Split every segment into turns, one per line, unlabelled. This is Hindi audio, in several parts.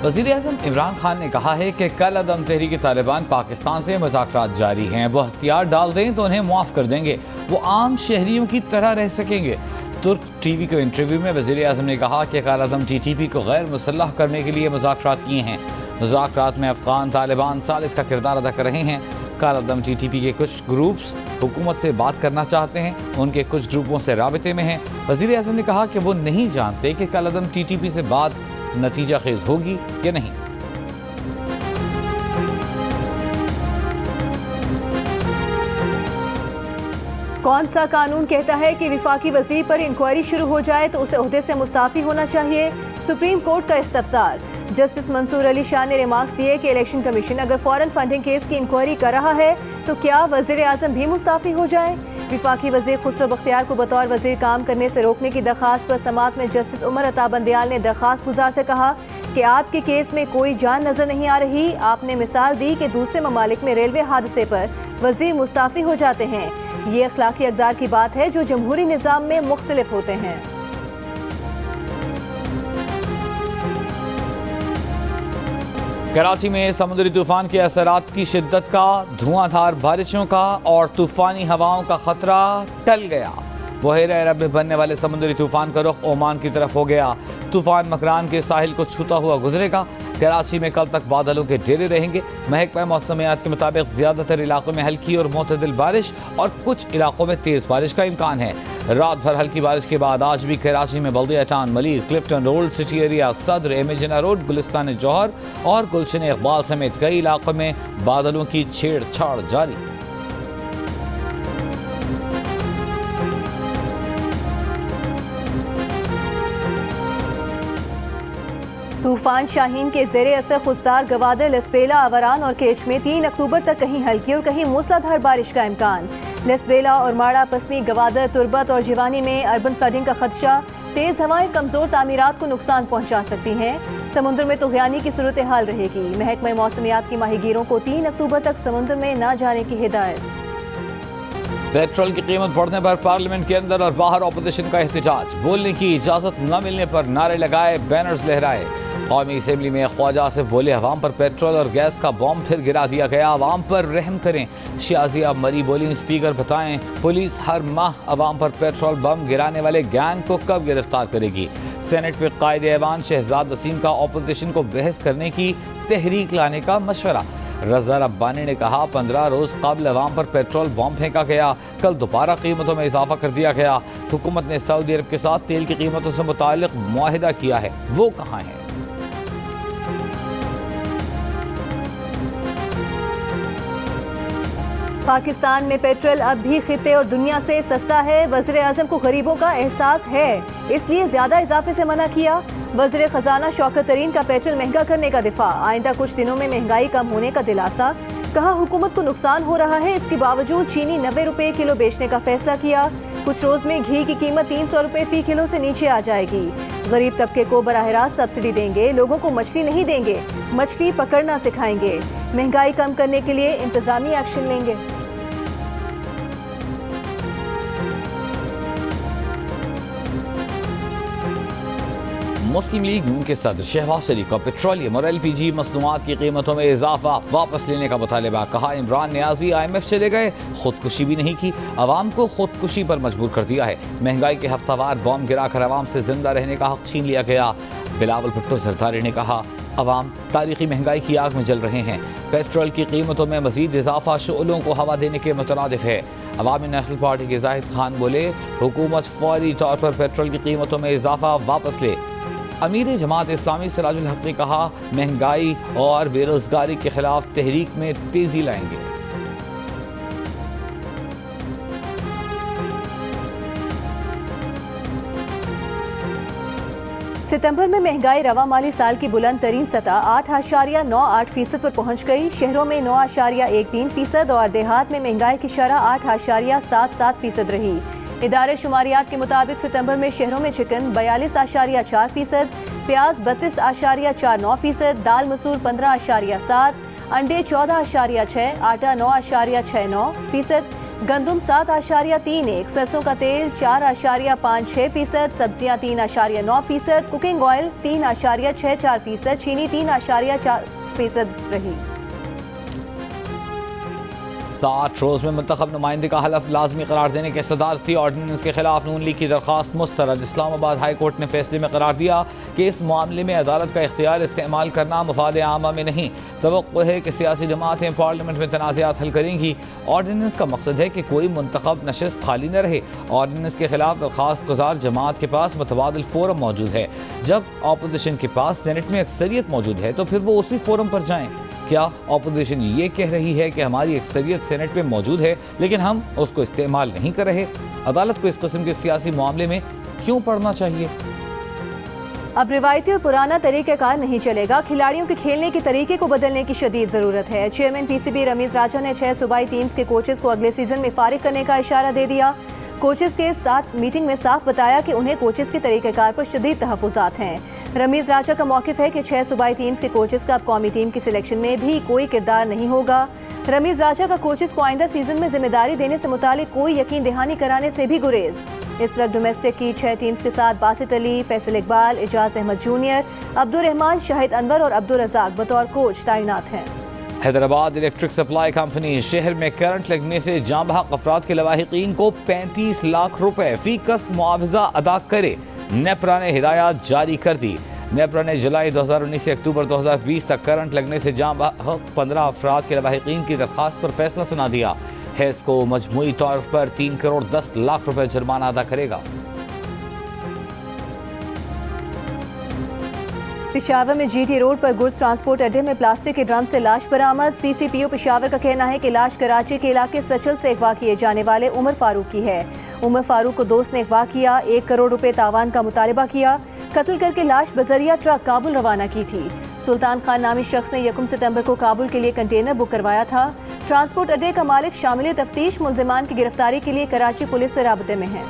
वज़ीर-ए-आज़म इमरान खान ने कहा है कि कल अदम तहरीक तालिबान पाकिस्तान से मुज़ाकरात जारी हैं। वह हथियार डाल दें तो उन्हें मुआफ़ कर देंगे, वो आम शहरियों की तरह रह सकेंगे। तुर्क टीवी को इंटरव्यू में वज़ीर-ए-आज़म ने कहा कि कायद-ए-आज़म TTP को गैर मुसल्लह करने के लिए मुज़ाकरात किए हैं। मुज़ाकरात में अफ़गान तालिबान सालिस का किरदार अदा कर रहे हैं। कायद-ए-आज़म TTP के कुछ ग्रुप्स हुकूमत से बात करना चाहते हैं, उनके कुछ ग्रुपों से राबिते में हैं। वज़ीर-ए-आज़म ने कहा कि वो नहीं जानते कि कायद-ए-आज़म TTP से बात नतीजा खेज होगी या नहीं।
कौन सा कानून कहता है कि विफाकी वज़ीर पर इंक्वायरी शुरू हो जाए तो उसे ओहदे से मुस्ताफ़ी होना चाहिए? सुप्रीम कोर्ट का इस्तफसार। जस्टिस मंसूर अली शाह ने रिमार्क्स दिए कि इलेक्शन कमीशन अगर फॉरेन फंडिंग केस की इंक्वायरी कर रहा है तो क्या वज़ीर-ए-आज़म भी मुस्ताफ़ी हो जाए? विफाकी वज़ीर खुसरो बख्तियार को बतौर वज़ीर काम करने से रोकने की दरख्वास्त पर समाअत में जस्टिस उमर अता बंदियाल ने दरख्वास्त गुजार से कहा कि आपके केस में कोई जान नजर नहीं आ रही। आपने मिसाल दी कि दूसरे ममालिक में रेलवे हादसे पर वज़ीर मुस्ताफ़ी हो जाते हैं। ये अखलाकी अक़दार की बात है जो जमहूरी निज़ाम में मुख्तलिफ होते हैं।
कराची में समुद्री तूफान के असरात की शिद्दत का, धुआंधार बारिशों का और तूफानी हवाओं का खतरा टल गया। बहरे अरब में बनने वाले समुद्री तूफान का रुख ओमान की तरफ हो गया। तूफान मकरान के साहिल को छूता हुआ गुजरेगा। कराची में कल तक बादलों के डेरे रहेंगे। महकमा मौसमियात के मुताबिक ज़्यादातर इलाकों में हल्की और मोतदिल बारिश और कुछ इलाकों में तेज़ बारिश का इम्कान है। रात भर हल्की बारिश के बाद आज भी कराची में Baldia town, Malir, Clifton, old city area, Saddar, एमिजना रोड, गुलिस्तान जौहर और गुलशन इकबाल समेत कई इलाकों में बादलों की छेड़छाड़ जारी।
तूफान शाहीन के ज़ेरे असर खुशदार गवादर, लसबेला, आवरान और केच में 3 अक्टूबर तक कहीं हल्की और कहीं मूसलाधार बारिश का इम्कान। लसबेला और माड़ा, पसनी, गवादर, तुरबत और जिवानी में अर्बन फ्लडिंग का खदशा। तेज़ हवाएं कमज़ोर तामीरात को नुकसान पहुँचा सकती हैं। समुद्र में तुग़यानी की सूरत हाल रहेगी। महकमा मौसमियात की माहीगीरों को 3 अक्टूबर तक समुद्र में न जाने की हिदायत।
पेट्रोल की कीमत बढ़ने पर पार्लियामेंट के अंदर और बाहर अपोजिशन का एहतजाज। बोलने की इजाज़त न मिलने पर नारे लगाए, बैनर्स लहराए। कौमी असम्बली में ख्वाजा आसिफ बोले, अवाम पर पेट्रोल और गैस का बॉम्ब फिर गिरा दिया गया, अवाम पर रहम करें। शियाजिया मरी बोली, स्पीकर बताएं पुलिस हर माह अवाम पर पेट्रोल बम गिराने वाले गैंग को कब गिरफ्तार करेगी। सेनेट में कायदे ऐवान शहजाद वसीम का अपोजिशन को बहस करने की तहरीक लाने का मशवरा। रज़ा रब्बानी ने कहा 15 रोज़ कबल अवाम पर पेट्रोल बॉम्ब फेंका गया, कल दोबारा कीमतों में इजाफा कर दिया गया। हुकूमत ने सऊदी अरब के साथ तेल की कीमतों से मुताल्लिक मुआहिदा किया है, वो कहाँ है?
पाकिस्तान में पेट्रोल अब भी खित्ते और दुनिया से सस्ता है। वज़ीर-ए-आज़म को गरीबों का एहसास है, इसलिए ज्यादा इजाफे से मना किया। वज़ीर खजाना शौकत तरीन का पेट्रोल महंगा करने का दिफा। आइंदा कुछ दिनों में महंगाई कम होने का दिलासा। कहा हुकूमत को नुकसान हो रहा है, इसके बावजूद चीनी 90 रुपए किलो बेचने का फैसला किया। कुछ रोज में घी की कीमत 300 रुपए फी किलो से नीचे आ जाएगी। गरीब तबके को बराह रास्त सब्सिडी देंगे, लोगों को मछली नहीं देंगे, मछली पकड़ना सिखाएंगे। महंगाई कम करने के लिए इंतजामी एक्शन लेंगे।
मुस्लिम लीग नून के सदर शहबाज शरीफ का पेट्रोलियम और LPG मसनूआत की कीमतों में इजाफा वापस लेने का मुतालबा। कहा इमरान नियाजी IMF चले गए, खुदकुशी भी नहीं की, अवाम को खुदकुशी पर मजबूर कर दिया है। महंगाई के हफ्तावार बॉम्ब गिराकर अवाम से जिंदा रहने का हक छीन लिया गया। बिलावल भुट्टो जरदारी ने कहा अवाम तारीखी महंगाई की आग में जल रहे हैं। पेट्रोल की कीमतों में मजीद इजाफा शुअलों को हवा देने के मुतरादिफ है। अवामी नेशनल पार्टी के जाहिद खान बोले हुकूमत फौरी तौर पर पेट्रोल की कीमतों में इजाफा वापस ले। अमीर जमात इस्लामी सिराजुल हक ने कहा महंगाई और बेरोजगारी के खिलाफ तहरीक में तेजी लाएंगे।
सितंबर में महंगाई रवा माली साल की बुलंद तरीन सतह 8.98% पर पहुंच गई। शहरों में 9.13% और देहात में महंगाई की शरह 8.77% रही। इदारे शुमारियात के मुताबिक सितंबर में शहरों में चिकन 42.4%, प्याज 32.49%, दाल मसूर 15.7%, अंडे 14.6%, आटा 9.69%, गंदुम 7.31, सरसों का तेल 4.56%, सब्जियां 3.9%, कुकिंग ऑयल 3.64%, चीनी 3.4% रही।
7 रोज़ में मुंतखब नुमाइंदे का हलफ लाजमी करार देने के सदारती ऑर्डिनेंस के खिलाफ नून लीग की दरख्वास्त मुस्तरद। इस्लामाबाद हाई कोर्ट ने फैसले में करार दिया कि इस मामले में अदालत का इख्तियार इस्तेमाल करना मफाद आमा में नहीं। तवक्को है कि सियासी जमातें पार्लियामेंट में तनाज़ात हल करेंगी। ऑर्डिनेंस का मकसद है कि कोई मुंतखब नशिस्त खाली न रहे। ऑर्डिनेंस के खिलाफ दरख्वास्त गुजार जमात के पास मुतबादिल फोरम मौजूद है। जब अपोजिशन के पास सेनेट में अक्सरियत मौजूद है तो फिर वो उसी फोरम पर जाएं। क्या अपोजिशन ये कह रही है कि हमारी अक्सरियत सेनेट में मौजूद है लेकिन हम उसको इस्तेमाल नहीं कर रहे? अदालत को इस किस्म के सियासी मामले में क्यों पढ़ना चाहिए?
अब रिवायती और पुराना तरीक़ाकार नहीं चलेगा। खिलाड़ियों के खेलने के तरीके को बदलने की शदीद ज़रूरत है। चेयरमैन पीसीबी रमीज़ राजा ने 6 सूबाई टीम्स के कोचेस को अगले सीजन में फारिग करने का इशारा दे दिया। कोचेस के साथ मीटिंग में साफ बताया कि उन्हें कोचेस के तरीक़ाकार पर शदीद तहफ़्फ़ुज़ात हैं। रमीज़ राजा का मौक़िफ़ है कि 6 सूबाई टीम्स के कोचेस का अब कौमी टीम की सिलेक्शन में भी कोई किरदार नहीं होगा। रमीज़ राजा का कोचेस को आइंदा सीजन में जिम्मेदारी देने से मुतालिक कोई यकीन दहानी कराने से भी गुरेज। इस वक्त डोमेस्टिक की 6 टीम्स के साथ बासित अली, फैसल इकबाल, एजाज अहमद जूनियर, अब्दुल रहमान, शाहिद अनवर और अब्दुल रज़ाक बतौर कोच तैनात हैं।
हैदराबाद इलेक्ट्रिक सप्लाई कंपनी शहर में करंट लगने से जाँ बहक अफराद के लवाहिकीन को 35 लाख रुपए फीकस मुआवजा अदा करे। नेपरा ने हिदायत जारी कर दी। नेपरा ने जुलाई 2019 से अक्टूबर 2020 तक करंट लगने से जाँ बहक 15 अफराद के लवाहिकीन की दरख्वास्त पर फैसला सुना दिया। हैस को मजमूई तौर पर 3 करोड़ 10 लाख रुपए जुर्माना अदा करेगा।
पेशावर में जीटी रोड पर गुड्स ट्रांसपोर्ट अड्डे में प्लास्टिक के ड्रम से लाश बरामद। सीसीपीओ पेशावर का कहना है कि लाश कराची के इलाके सचल से अगवा किए जाने वाले उमर फारूक की है। उमर फारूक को दोस्त ने अगवा किया, 1 करोड़ रुपए तावान का मुतालबा किया। कत्ल करके लाश बजरिया ट्रक काबुल रवाना की थी। सुल्तान खान नामी शख्स ने 1 सितंबर को काबुल के लिए कंटेनर बुक करवाया था। ट्रांसपोर्ट अड्डे का मालिक शामिल तफ्तीश मुलजिमान की गिरफ्तारी के लिए कराची पुलिस से राबते में है।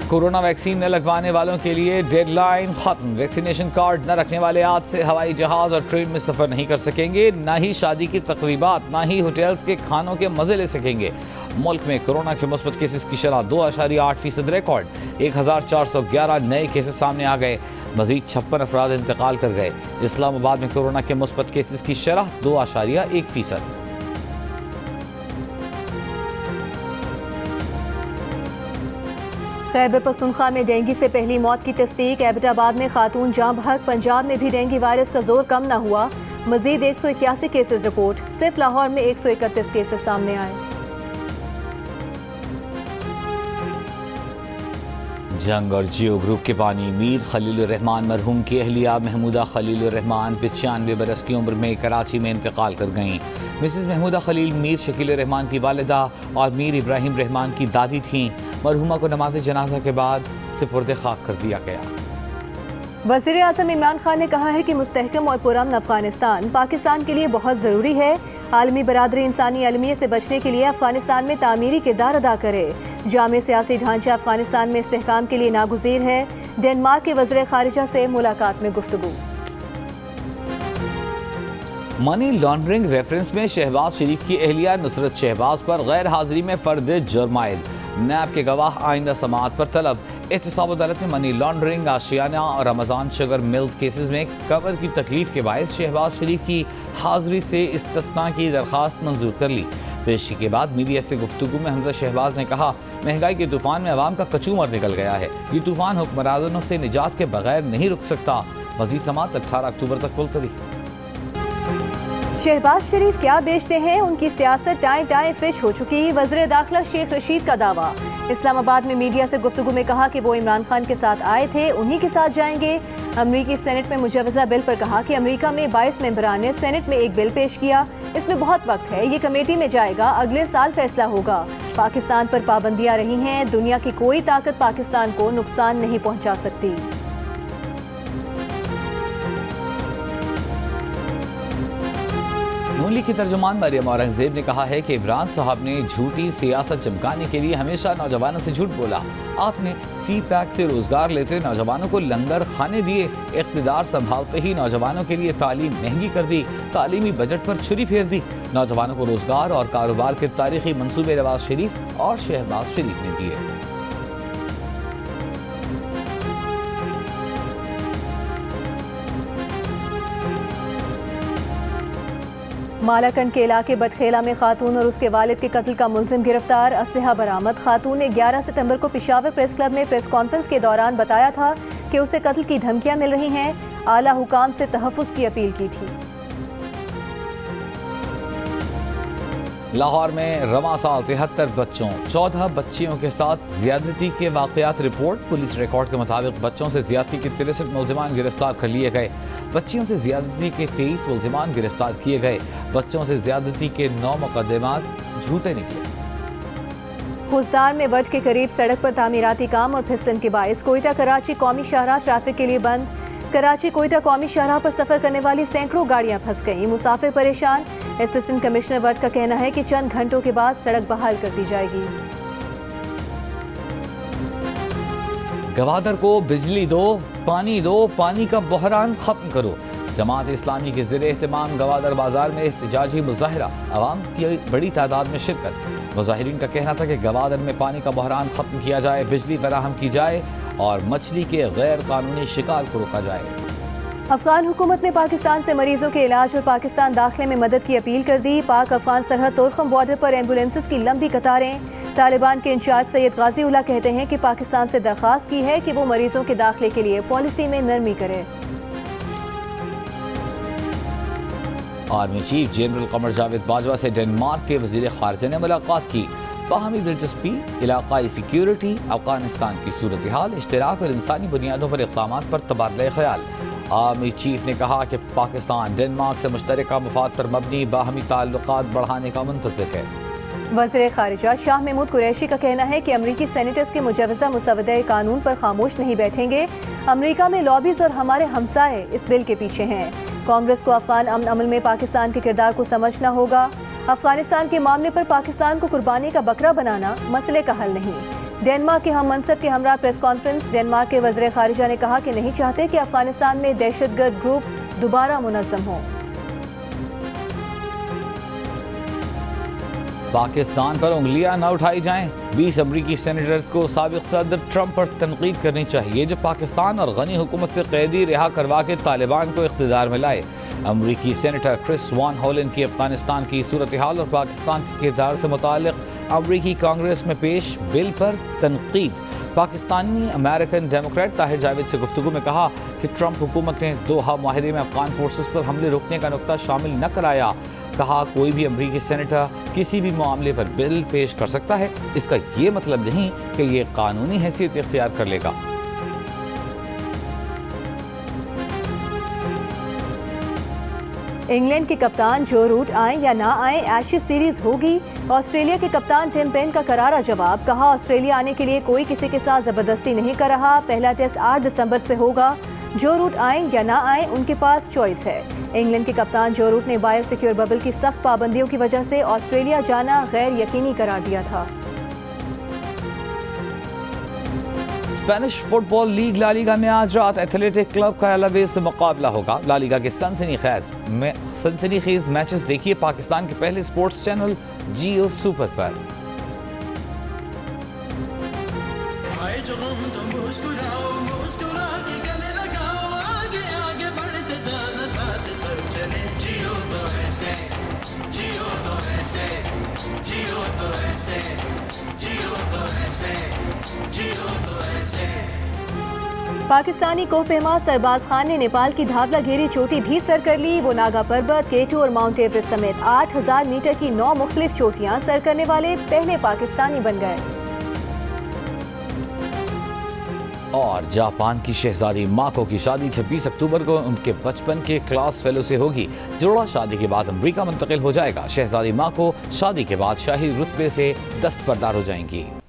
कोरोना वैक्सीन न लगवाने वालों के लिए डेडलाइन खत्म। वैक्सीनेशन कार्ड न रखने वाले आज से हवाई जहाज और ट्रेन में सफर नहीं कर सकेंगे। ना ही शादी की तकरीबात, ना ही होटल्स के खानों के मजे ले सकेंगे। मुल्क में कोरोना के मुस्बत केसेस की शरह 2.8% रिकॉर्ड। 1411 नए केसेस सामने आ गए। मजीद 56 अफराद इंतकाल कर गए। इस्लामाबाद में कोरोना के मुस्बत केसेस की शरह 2.1%।
खैबर पख्तूनख्वा में डेंगू से पहली मौत की तस्दीक। एबटाबाद में खातून जाँ बहक। पंजाब में भी डेंगू वायरस का जोर कम न हुआ। मजीद 181 केसेस रिपोर्ट। सिर्फ लाहौर में 131 केसेस सामने आए।
जंग और जियो ग्रुप के बानी मीर खलीलुर रहमान मरहूम की अहलिया महमूदा खलीलुर रहमान 95 बरस की उम्र में कराची में इंतकाल कर गईं। मिसेस महमूदा खलील मीर शकील रहमान की वालिदा और मीर इब्राहिम रहमान की दादी थीं। मरहूमा को नमाज जनाजा के बाद सुपुर्द खाक कर दिया गया।
वज़ीर आज़म इमरान खान ने कहा है कि मुस्तहकम और पुरअमन अफगानिस्तान पाकिस्तान के लिए बहुत ज़रूरी है। आलमी बरादरी इंसानी अलमियत से बचने के लिए अफगानिस्तान में तामीरी किरदार अदा करे। जामे सियासी ढांचा अफगानिस्तान में इस्तेहकाम के लिए नागुज़ीर है। डेनमार्क के वज़ीर खारिजा से मुलाकात में गुफ्तगू।
मनी लॉन्ड्रिंग रेफरेंस में शहबाज शरीफ की अहलिया नुसरत शहबाज पर गैर हाजिरी में फर्द जुर्म आयद। नैब के गवाह आइंदा समाअत पर तलब। एहतसाब अदालत ने मनी लॉन्ड्रिंग, आशियाना और रमज़ान शुगर मिल्स केसेस में कवर की तकलीफ के बायस शहबाज शरीफ की हाजिरी से इस्तिस्ना की दरख्वास्त मंजूर कर ली। पेशी के बाद मीडिया से गुफ्तगू में हमजा शहबाज ने कहा, महंगाई के तूफान में अवाम का कचूमर निकल गया है। ये तूफान हुक्मरानों से निजात के बगैर नहीं रुक सकता। मजीद समाअत 18 अक्टूबर तक मुलतवी।
शहबाज शरीफ क्या बेचते हैं, उनकी सियासत टाई टाई फिश हो चुकी। वज़ीर दाखिला शेख रशीद का दावा। इस्लामाबाद में मीडिया से गुफ्तगू में कहा कि वो इमरान खान के साथ आए थे, उन्हीं के साथ जाएंगे। अमरीकी सेनेट में मुजवज़ा बिल पर कहा कि अमरीका में 22 मेंबरान ने सेनेट में एक बिल पेश किया। इसमें बहुत वक्त है, ये कमेटी में जाएगा, अगले साल फैसला होगा। पाकिस्तान पर पाबंदियाँ रही हैं, दुनिया की कोई ताकत पाकिस्तान को नुकसान नहीं पहुँचा सकती।
नून लीग की तर्जुमान मरियम औरंगजेब ने कहा है कि इमरान साहब ने झूठी सियासत चमकाने के लिए हमेशा नौजवानों से झूठ बोला। आपने सी पैक से रोजगार लेते नौजवानों को लंगर खाने दिए, इख्तिदार संभालते ही नौजवानों के लिए तालीम महंगी कर दी, तालीमी बजट पर छुरी फेर दी, नौजवानों को रोजगार और कारोबार के तारीखी मंसूबे नवाज शरीफ और शहबाज शरीफ ने दिए।
मालाकंड के इलाके बटखेला में खातून और उसके वालिद के कत्ल का मुलजिम गिरफ्तार, असलहा बरामद। खातून ने 11 सितंबर को पेशावर प्रेस क्लब में प्रेस कॉन्फ्रेंस के दौरान बताया था कि उसे कत्ल की धमकियां मिल रही हैं, आला हुकाम से तहफ़्फ़ुज़ की अपील की थी।
लाहौर में रवा साल 73 बच्चों 14 बच्चियों के साथ ज्यादती के वाकयात रिपोर्ट। पुलिस रिकॉर्ड के मुताबिक बच्चों से ज्यादती के 63 मुलजिमान गिरफ्तार कर लिए गए। बच्चियों से ज्यादती के 23 मुलजिमान गिरफ्तार किए गए। बच्चों से ज्यादती के 9 मुकदमात झूठे निकले।
खुजदार में वट के करीब सड़क पर तामीराती काम और फिसलन के बायस कोयटा कराची कौमी शाहराह ट्रैफिक के लिए बंद। कराची कोयटा कौमी शाहराह पर सफर करने वाली सैकड़ों गाड़ियां फंस गईं, मुसाफिर परेशान। असिस्टेंट कमिश्नर वट का कहना है कि चंद घंटों के बाद सड़क बहाल कर दी जाएगी।
गवादर को बिजली दो, पानी का बहरान खत्म करो। जमात इस्लामी के ज़िले एहतमाम गवादर बाजार में एहतजाजी मुजाहिरा, आवाम की बड़ी तादाद में शिरकत। मुजाहिरीन का कहना था कि गवादर में पानी का बहरान खत्म किया जाए, बिजली फराहम की जाए और मछली के गैर कानूनी शिकार को रोका जाए।
अफगान हुकूमत ने पाकिस्तान से मरीजों के इलाज और पाकिस्तान दाखिले में मदद की अपील कर दी। पाक अफगान सरहद तोरखम बॉर्डर पर एम्बुलेंसेस की लंबी कतारें। तालिबान के इंचार्ज सैयद गाजी उल्लाह कहते हैं कि पाकिस्तान से दरख्वास्त की है कि वो मरीजों के दाखिले के लिए पॉलिसी में नरमी करे।
Army chief general Qamar Javed Bajwa से डेनमार्क के वजीर खारजा ने मुलाकात की। बाहमी दिलचस्पी, इलाकाई सिक्योरिटी, अफगानिस्तान की सूरत हाल, इश्तराक और इंसानी बुनियादों पर इक़दामात पर तबादला ख्याल। आर्मी चीफ ने कहा कि पाकिस्तान डेनमार्क से मुश्तरका मफाद पर मबनी बाहमी ताल्लुकात बढ़ाने का मुंतज़िर है।
वज़ीर ख़ारिजा शाह महमूद कुरैशी का कहना है कि अमरीकी सेनेटर्स के मुजवज़ा मुसवदे कानून पर खामोश नहीं बैठेंगे। अमरीका में लॉबीज और हमारे हमसाए इस बिल के पीछे हैं। कांग्रेस को अफगान अमन अमल में पाकिस्तान के किरदार को समझना होगा। अफगानिस्तान के मामले पर पाकिस्तान को कुर्बानी का बकरा बनाना मसले का हल नहीं। डेनमार्क के हम मनसब के हमरा प्रेस कॉन्फ्रेंस। डेनमार्क के वज़ीर ख़ारिजा ने कहा कि नहीं चाहते कि अफगानिस्तान में दहशतगर्द ग्रुप दोबारा मुनज़्ज़म हो।
पाकिस्तान पर उंगलियां न उठाई जाएं। 20 अमरीकी सेनेटर्स को साबिक़ सदर ट्रंप पर तनकीद करनी चाहिए, जो पाकिस्तान और गनी हुकूमत से कैदी रिहा करवा के तालिबान को इख्तिदार में लाए। अमरीकी सेनेटर क्रिस वान होलन की अफगानिस्तान की सूरत हाल और पाकिस्तान के किरदार से मुताल्लिक़ अमरीकी कांग्रेस में पेश बिल पर तनकीद। पाकिस्तानी अमेरिकन डेमोक्रेट ताहिर जावेद से गुफ्तगू में कहा कि ट्रंप हुकूमत ने दोहा माहिदे में अफगान फोर्सेस पर हमले रोकने का नुक्ता शामिल न कराया। कहा कोई भी अमरीकी सेनेटर किसी भी मामले पर बिल पेश कर सकता है, इसका ये मतलब नहीं कि ये कानूनी हैसियत इख्तियार कर लेगा।
इंग्लैंड के कप्तान जो रूट आए या ना आए, एशेज सीरीज होगी। ऑस्ट्रेलिया के कप्तान टिम पेन का करारा जवाब। कहा ऑस्ट्रेलिया आने के लिए कोई किसी के साथ जबरदस्ती नहीं कर रहा। पहला टेस्ट 8 दिसंबर से होगा। जो रूट आए या ना आए, उनके पास चॉइस है। इंग्लैंड के कप्तान जो रूट ने बायो सिक्योर बबल की सख्त पाबंदियों की वजह से ऑस्ट्रेलिया जाना गैर यकीनी करार दिया था।
Spanish football league La Liga में आज रात एथलेटिक क्लब का एलावेज से मुकाबला होगा। ला लीगा के सनसनीखेज मैचेस देखिए पाकिस्तान के पहले स्पोर्ट्स चैनल जियो सुपर पर।
पाकिस्तानी कोहपेमा सरबाज खान ने नेपाल की धावला घेरी चोटी भी सर कर ली। वो नागा पर्वत, केटू और माउंट एवरेस्ट समेत 8000 मीटर की 9 मुख्तलिफ चोटियां सर करने वाले पहले पाकिस्तानी बन गए।
और जापान की शहजादी माको की शादी 26 अक्टूबर को उनके बचपन के क्लास फेलो से होगी। जोड़ा शादी के बाद अमेरिका मुंतकिल हो जाएगा। शहजादी माको शादी के बाद शाही रुतबे से दस्तबरदार हो जाएंगी।